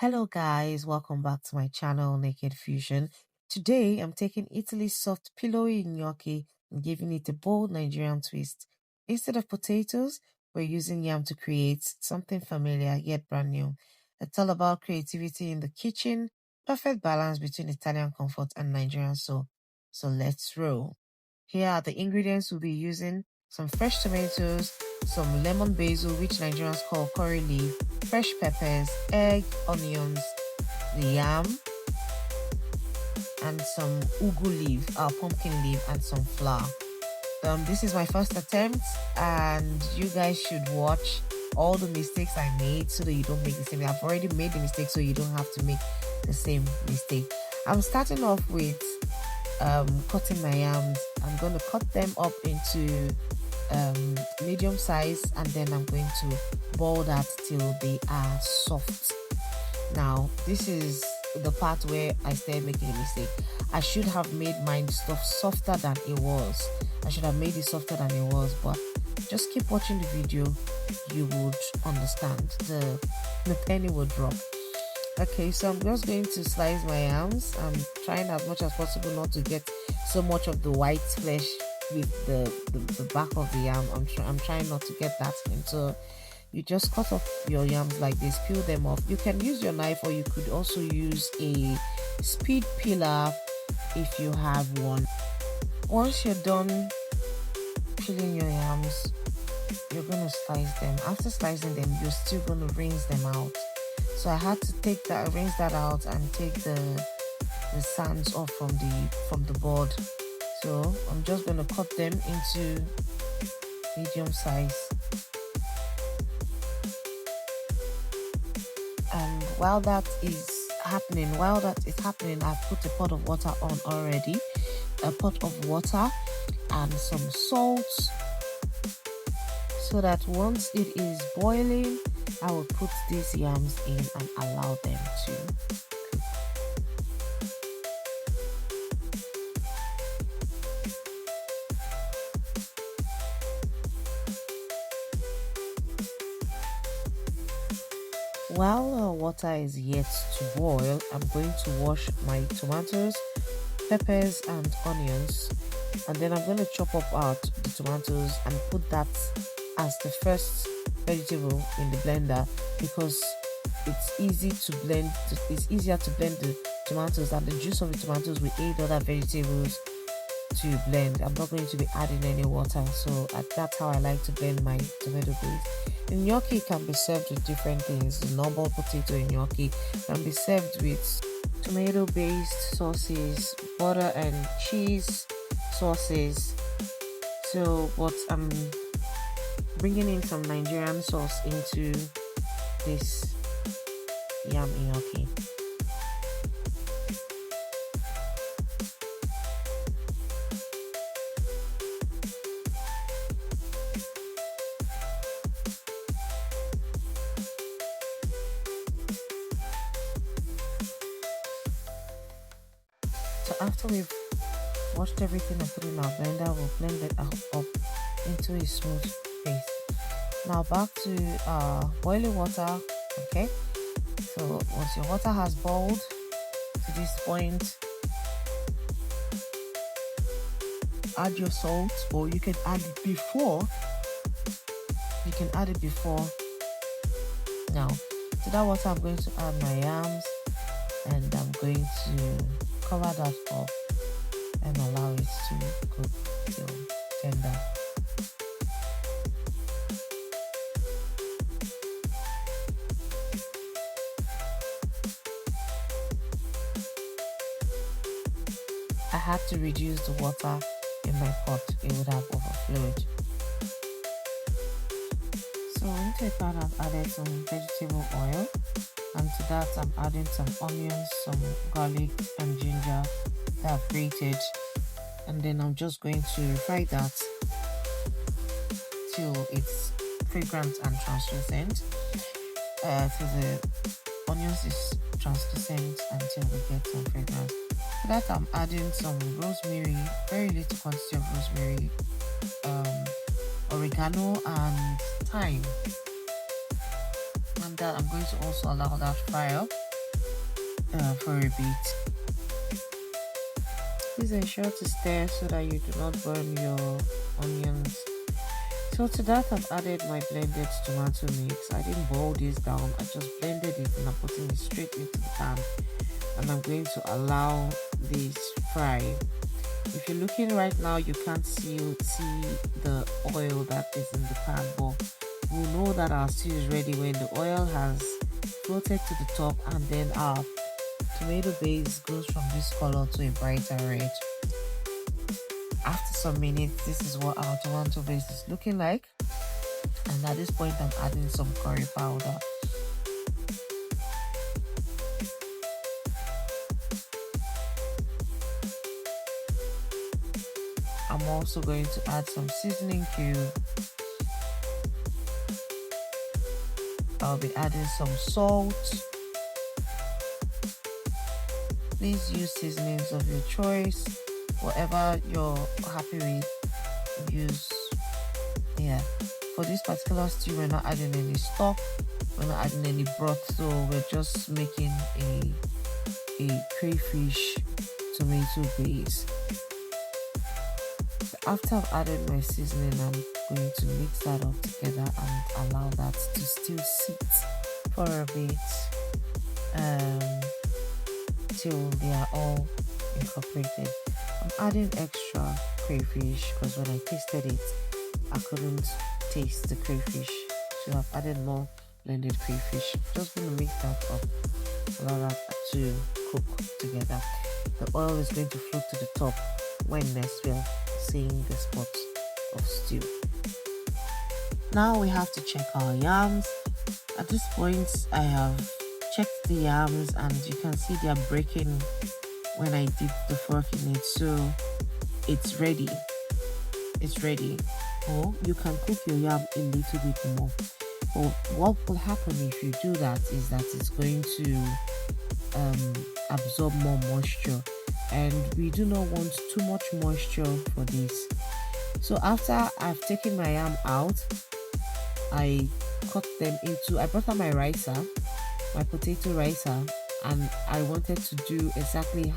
Hello guys, welcome back to my channel Naked Fusion. Today I'm taking Italy's soft pillowy gnocchi and giving it a bold Nigerian twist. Instead of potatoes, we're using yam to create something familiar yet brand new. It's all about creativity in the kitchen, perfect balance between Italian comfort and Nigerian soul. So let's roll. Here are the ingredients we'll be using: some fresh tomatoes, some lemon basil, which Nigerians call curry leaf, fresh peppers, egg, onions, the yam, and some ugu leaf, pumpkin leaf, and some flour. This is my first attempt, and you guys should watch all the mistakes I made so that you don't make the same. I've already made the mistake, so you don't have to make the same mistake. I'm starting off with cutting my yams. I'm going to cut them up into medium size, and then I'm going to boil that till they are soft. Now this is the part where I started making a mistake. I should have made mine stuff softer than it was. I should have made it softer than it was, but just keep watching the video, you would understand. The penny will drop. Okay, so I'm just going to slice my yams. I'm trying as much as possible not to get so much of the white flesh with the back of the yam. I'm trying not to get that in. So you just cut off your yams like this, peel them off. You can use your knife, or you could also use a speed peeler if you have one. Once you're done peeling your yams, you're going to slice them. After slicing them, you're still going to rinse them out. So I had to rinse that out and take the sands off from the board. So I'm just going to cut them into medium size. And while that is happening, I've put a pot of water on already. A pot of water and some salt, so that once it is boiling, I will put these yams in and allow them to cook. While our water is yet to boil, I'm going to wash my tomatoes, peppers, and onions, and then I'm going to chop up out the tomatoes and put that as the first vegetable in the blender, because it's easier to blend the tomatoes, and the juice of the tomatoes will aid other vegetables to blend. I'm not going to be adding any water, so that's how I like to blend my tomato paste. The gnocchi can be served with different things. The normal potato gnocchi can be served with tomato based sauces, butter and cheese sauces. So but I'm bringing in some Nigerian sauce into this yam gnocchi. So after we've washed everything and put it in our blender, we'll blend it up into a smooth paste. Now back to boiling water. Okay, so once your water has boiled to this point, add your salt, or you can add it before. Now to that water, I'm going to add my yams, and I'm going to cover that up and allow it to cook till tender. I had to reduce the water in my pot, it would have overflowed. So into a pan, I've added some vegetable oil, and to that I'm adding some onions, some garlic and ginger that I've grated, and then I'm just going to fry that till it's fragrant and translucent, till the onions is translucent, until we get some fragrance. For that, I'm adding some rosemary, very little quantity of rosemary, oregano, and thyme. And that I'm going to also allow that fry up for a bit. Please ensure to stir so that you do not burn your onions. So to that, I've added my blended tomato mix. I didn't boil this down, I just blended it and I'm putting it straight into the pan, and I'm going to allow this fry. If you're looking right now, you can't see the oil that is in the pan, but we'll know that our stew is ready when the oil has floated to the top and then our tomato base goes from this color to a brighter red. After some minutes, this is what our tomato base is looking like, and at this point I'm adding some curry powder. I'm also going to add some seasoning cube. I'll be adding some salt. Please use seasonings of your choice, whatever you're happy with, use. Yeah, for this particular stew, we're not adding any stock, we're not adding any broth, so we're just making a crayfish tomato base. After I've added my seasoning, I'm going to mix that up together and allow that to still sit for a bit till they are all incorporated. I'm adding extra crayfish because when I tasted it, I couldn't taste the crayfish, so I've added more blended crayfish. Just going to mix that up, allow that to cook together. The oil is going to float to the top when next we're seeing the spots of stew. Now we have to check our yams. At this point, I have checked the yams and you can see they are breaking when I dip the fork in it, so it's ready. It's ready. Or you can cook your yam a little bit more. But what will happen if you do that is that it's going to absorb more moisture, and we do not want too much moisture for this. So after I've taken my yam out, I cut them into, I brought out my ricer, my potato ricer, and I wanted to do exactly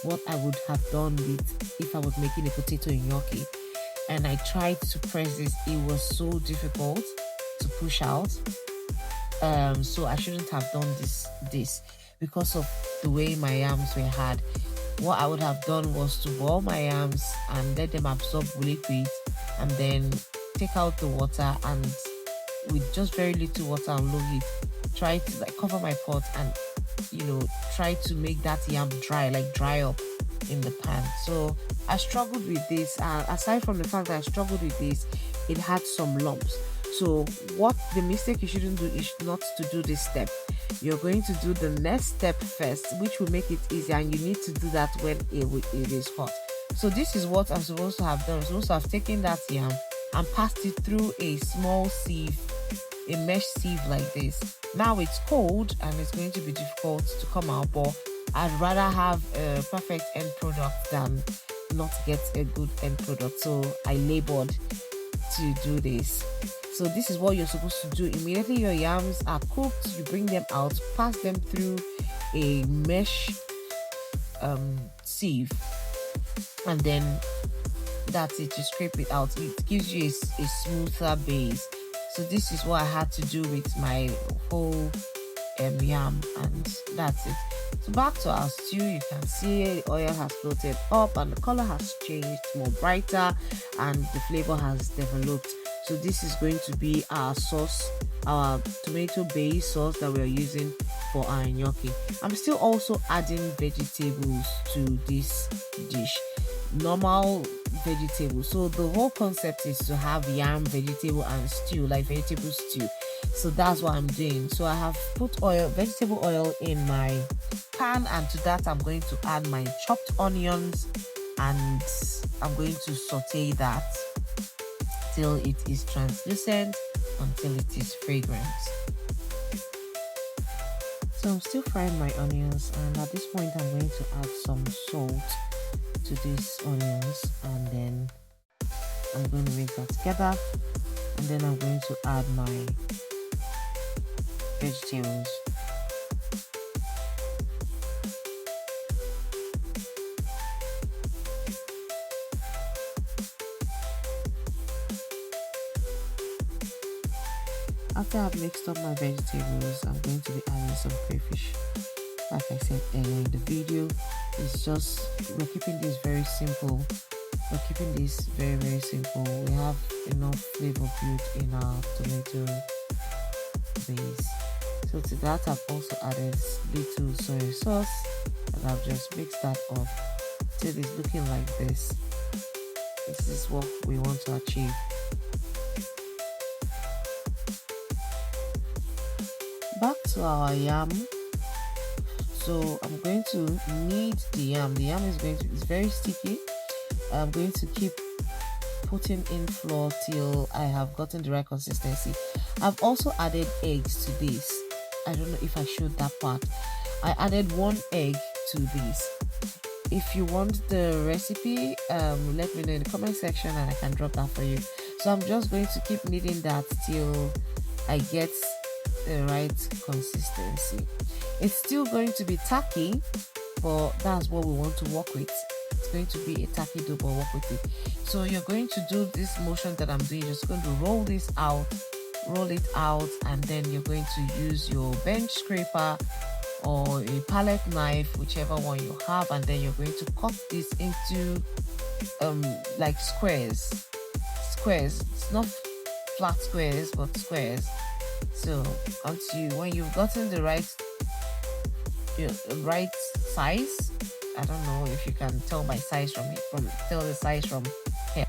what I would have done with if I was making a potato gnocchi. And I tried to press this, it was so difficult to push out. So I shouldn't have done this because of the way my yams were hard. What I would have done was to boil my yams and let them absorb liquid, and then take out the water, and with just very little water and low heat, try to like cover my pot and try to make that yam dry up in the pan. So I struggled with this, and aside from the fact that I struggled with this, it had some lumps. So what the mistake you shouldn't do is not to do this step. You're going to do the next step first, which will make it easier, and you need to do that when it is hot. So this is what I'm supposed to have done. I'm supposed to have taken that yam and passed it through a small sieve, a mesh sieve like this. Now it's cold and it's going to be difficult to come out, but I'd rather have a perfect end product than not get a good end product. So I labored to do this. So this is what you're supposed to do. Immediately your yams are cooked, you bring them out, pass them through a mesh sieve, and then that's it. You scrape it out. It gives you a smoother base. So this is what I had to do with my whole yam, and that's it. So back to our stew, you can see the oil has floated up and the color has changed, more brighter, and the flavor has developed. So this is going to be our sauce, our tomato base sauce that we're using for our gnocchi. I'm still also adding vegetables to this dish, normal vegetables. So the whole concept is to have yam, vegetable and stew, like vegetable stew. So that's what I'm doing. So I have put vegetable oil in my pan, and to that I'm going to add my chopped onions, and I'm going to saute that till it is translucent, until it is fragrant. So I'm still frying my onions, and at this point I'm going to add some salt to these onions, and then I'm going to mix that together, and then I'm going to add my vegetables. After I've mixed up my vegetables, I'm going to be adding some crayfish. Like I said earlier in the video, it's just, we're keeping this very simple. We're keeping this very simple. We have enough flavor built in our tomato base. So to that, I've also added little soy sauce, and I've just mixed that up till it's looking like this. This is what we want to achieve. Back to our yam. So I'm going to knead the yam. The yam is very sticky. I'm going to keep putting in flour till I have gotten the right consistency. I've also added eggs to this. I don't know if I showed that part. I added 1 egg to this. If you want the recipe, let me know in the comment section and I can drop that for you. So I'm just going to keep kneading that till I get the right consistency. It's still going to be tacky, but that's what we want to work with. It's going to be a tacky dough, but work with it. So you're going to do this motion that I'm doing. You're just going to roll this out, roll it out, and then you're going to use your bench scraper or a palette knife, whichever one you have, and then you're going to cut this into like squares. It's not flat squares, but squares. So when you've gotten the right size, I don't know if you can tell my size tell the size from here.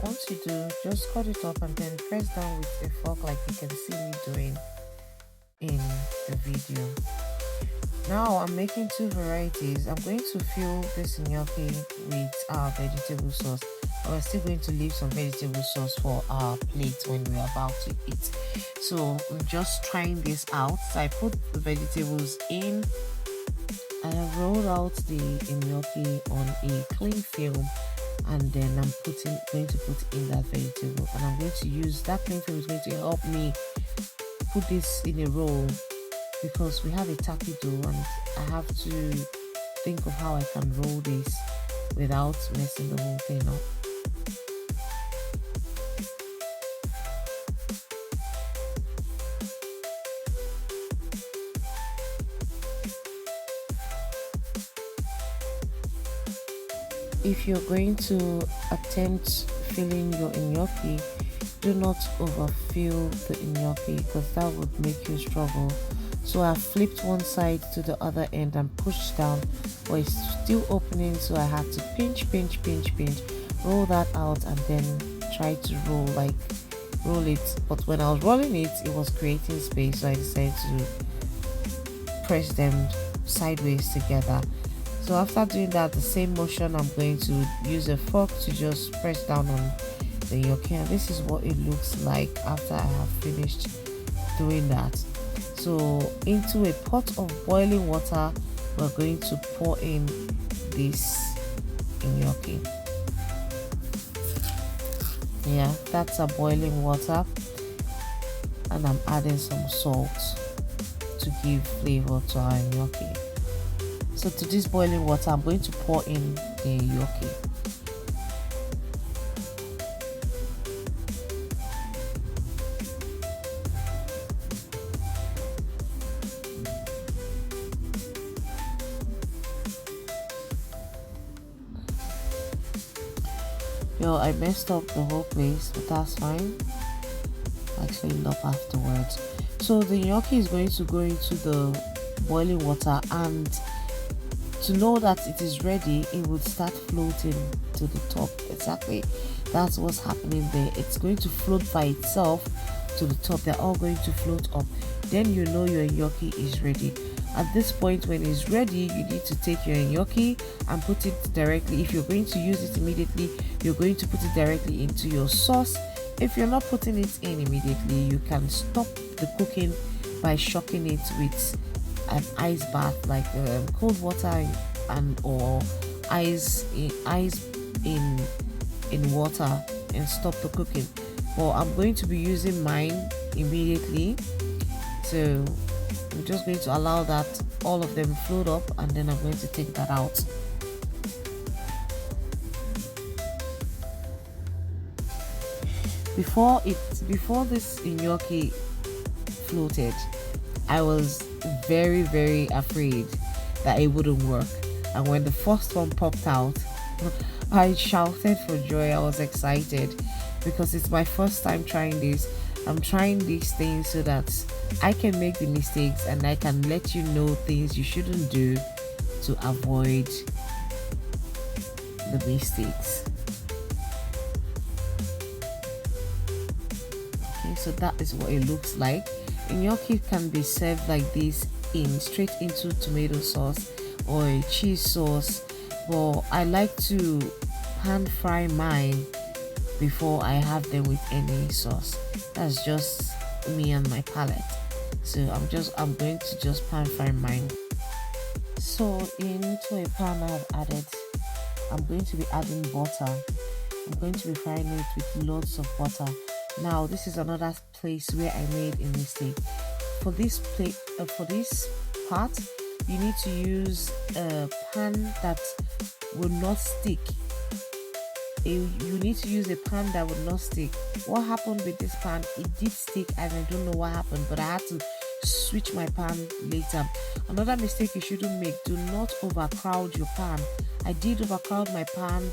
Once you do, just cut it up and then press down with a fork like you can see me doing in the video. Now I'm making 2 varieties. I'm going to fill this gnocchi with our vegetable sauce. We're still going to leave some vegetable sauce for our plate when we're about to eat. So I'm just trying this out. So I put the vegetables in. I have rolled out the gnocchi on a clean film, and then I'm going to put in that vegetable, and I'm going to use that clean film is going to help me put this in a roll, because we have a tacky dough and I have to think of how I can roll this without messing the whole thing up. If you're going to attempt filling your gnocchi, do not overfill the gnocchi, because that would make you struggle. So I flipped one side to the other end and pushed down, but it's still opening, so I had to pinch, roll that out, and then try to roll it. But when I was rolling it, it was creating space, so I decided to press them sideways together. So after doing that, the same motion, I'm going to use a fork to just press down on the gnocchi, and this is what it looks like after I have finished doing that. So into a pot of boiling water, we're going to pour in this gnocchi. Yeah, that's a boiling water, and I'm adding some salt to give flavor to our gnocchi. So to this boiling water, I'm going to pour in the gnocchi. Yo, I messed up the whole place, but that's fine. I cleaned up afterwards. So the gnocchi is going to go into the boiling water, and to know that it is ready, it would start floating to the top. Exactly, that's what's happening there. It's going to float by itself to the top. They're all going to float up. Then you know your gnocchi is ready. At this point, when it's ready, you need to take your gnocchi and put it directly. If you're going to use it immediately, you're going to put it directly into your sauce. If you're not putting it in immediately, you can stop the cooking by shocking it with an ice bath, like cold water or ice in water, and stop the cooking. Well, I'm going to be using mine immediately, so I'm just going to allow that all of them float up, and then I'm going to take that out. Before this gnocchi floated. I was very afraid that it wouldn't work. And when the first one popped out, I shouted for joy. I was excited because it's my first time trying this. I'm trying these things so that I can make the mistakes and I can let you know things you shouldn't do to avoid the mistakes. Okay, so that is what it looks like. Gnocchi can be served like this, in straight into tomato sauce or a cheese sauce, but I like to pan fry mine before I have them with any sauce. That's just me and my palate. So I'm going to just pan fry mine. So into a pan I'm going to be adding butter. I'm going to be frying it with lots of butter. Now this is another place where I made a mistake. For this part, you need to use a pan that will not stick. You need to use a pan that would not stick. What happened with this pan? It did stick, and I don't know what happened, but I had to switch my pan later. Another mistake you shouldn't make: do not overcrowd your pan. I did overcrowd my pan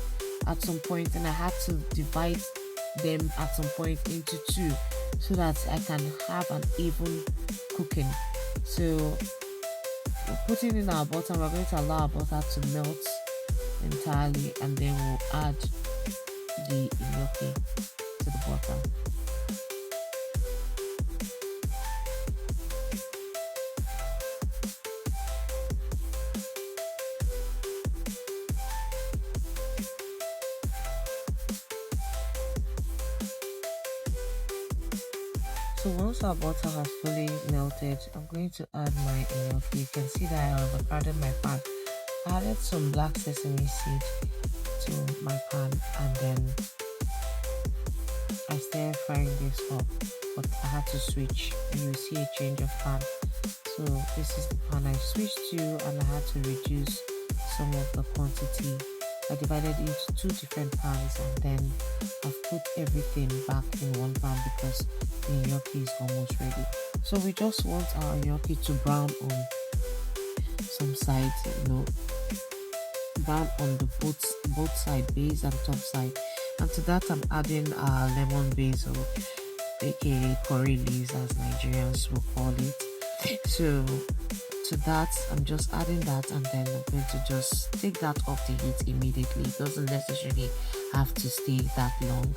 at some point, and I had to divide them at some point into two so that I can have an even cooking. So we're putting in our butter. We're going to allow our butter to melt entirely, and then we'll add the gnocchi to the butter. So once our butter has fully melted, I'm going to add my gnocchi. You can see that I have overcrowded my pan. I added some black sesame seed to my pan, and then I started frying this up, but I had to switch. You will see a change of pan. So this is the pan I switched to, and I had to reduce some of the quantity. I divided into two different pans, and then I've put everything back in one pan because the gnocchi is almost ready. So we just want our gnocchi to brown on some sides, brown on the both side, base and top side. And to that I'm adding lemon basil, aka curry leaves as Nigerians will call it. So to that I'm just adding that, and then I'm going to just take that off the heat immediately. It doesn't necessarily have to stay that long.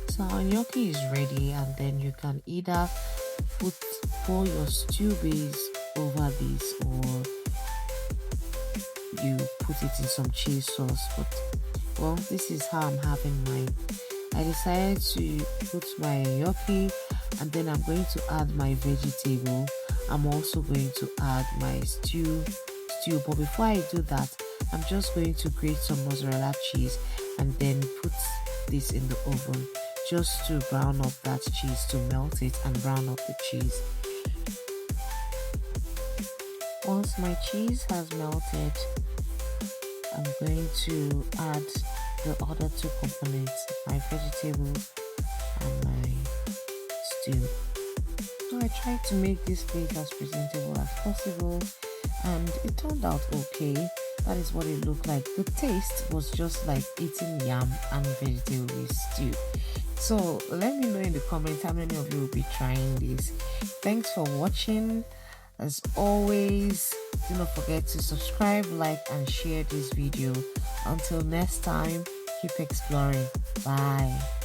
So our gnocchi is ready, and then you can either pour your stew base over this, or you put it in some cheese sauce. But well, this is how I'm having mine. I decided to put my gnocchi, and then I'm going to add my vegetable. I'm also going to add my stew. But before I do that, I'm just going to grate some mozzarella cheese and then put this in the oven just to brown up that cheese, to melt it and brown up the cheese. Once my cheese has melted, I'm going to add the other two components, my vegetable and my stew. So I tried to make this plate as presentable as possible, and it turned out okay. That is what it looked like. The taste was just like eating yam and vegetable with stew. So let me know in the comments how many of you will be trying this. Thanks for watching. As always, do not forget to subscribe, like and share this video. Until next time, keep exploring. Bye.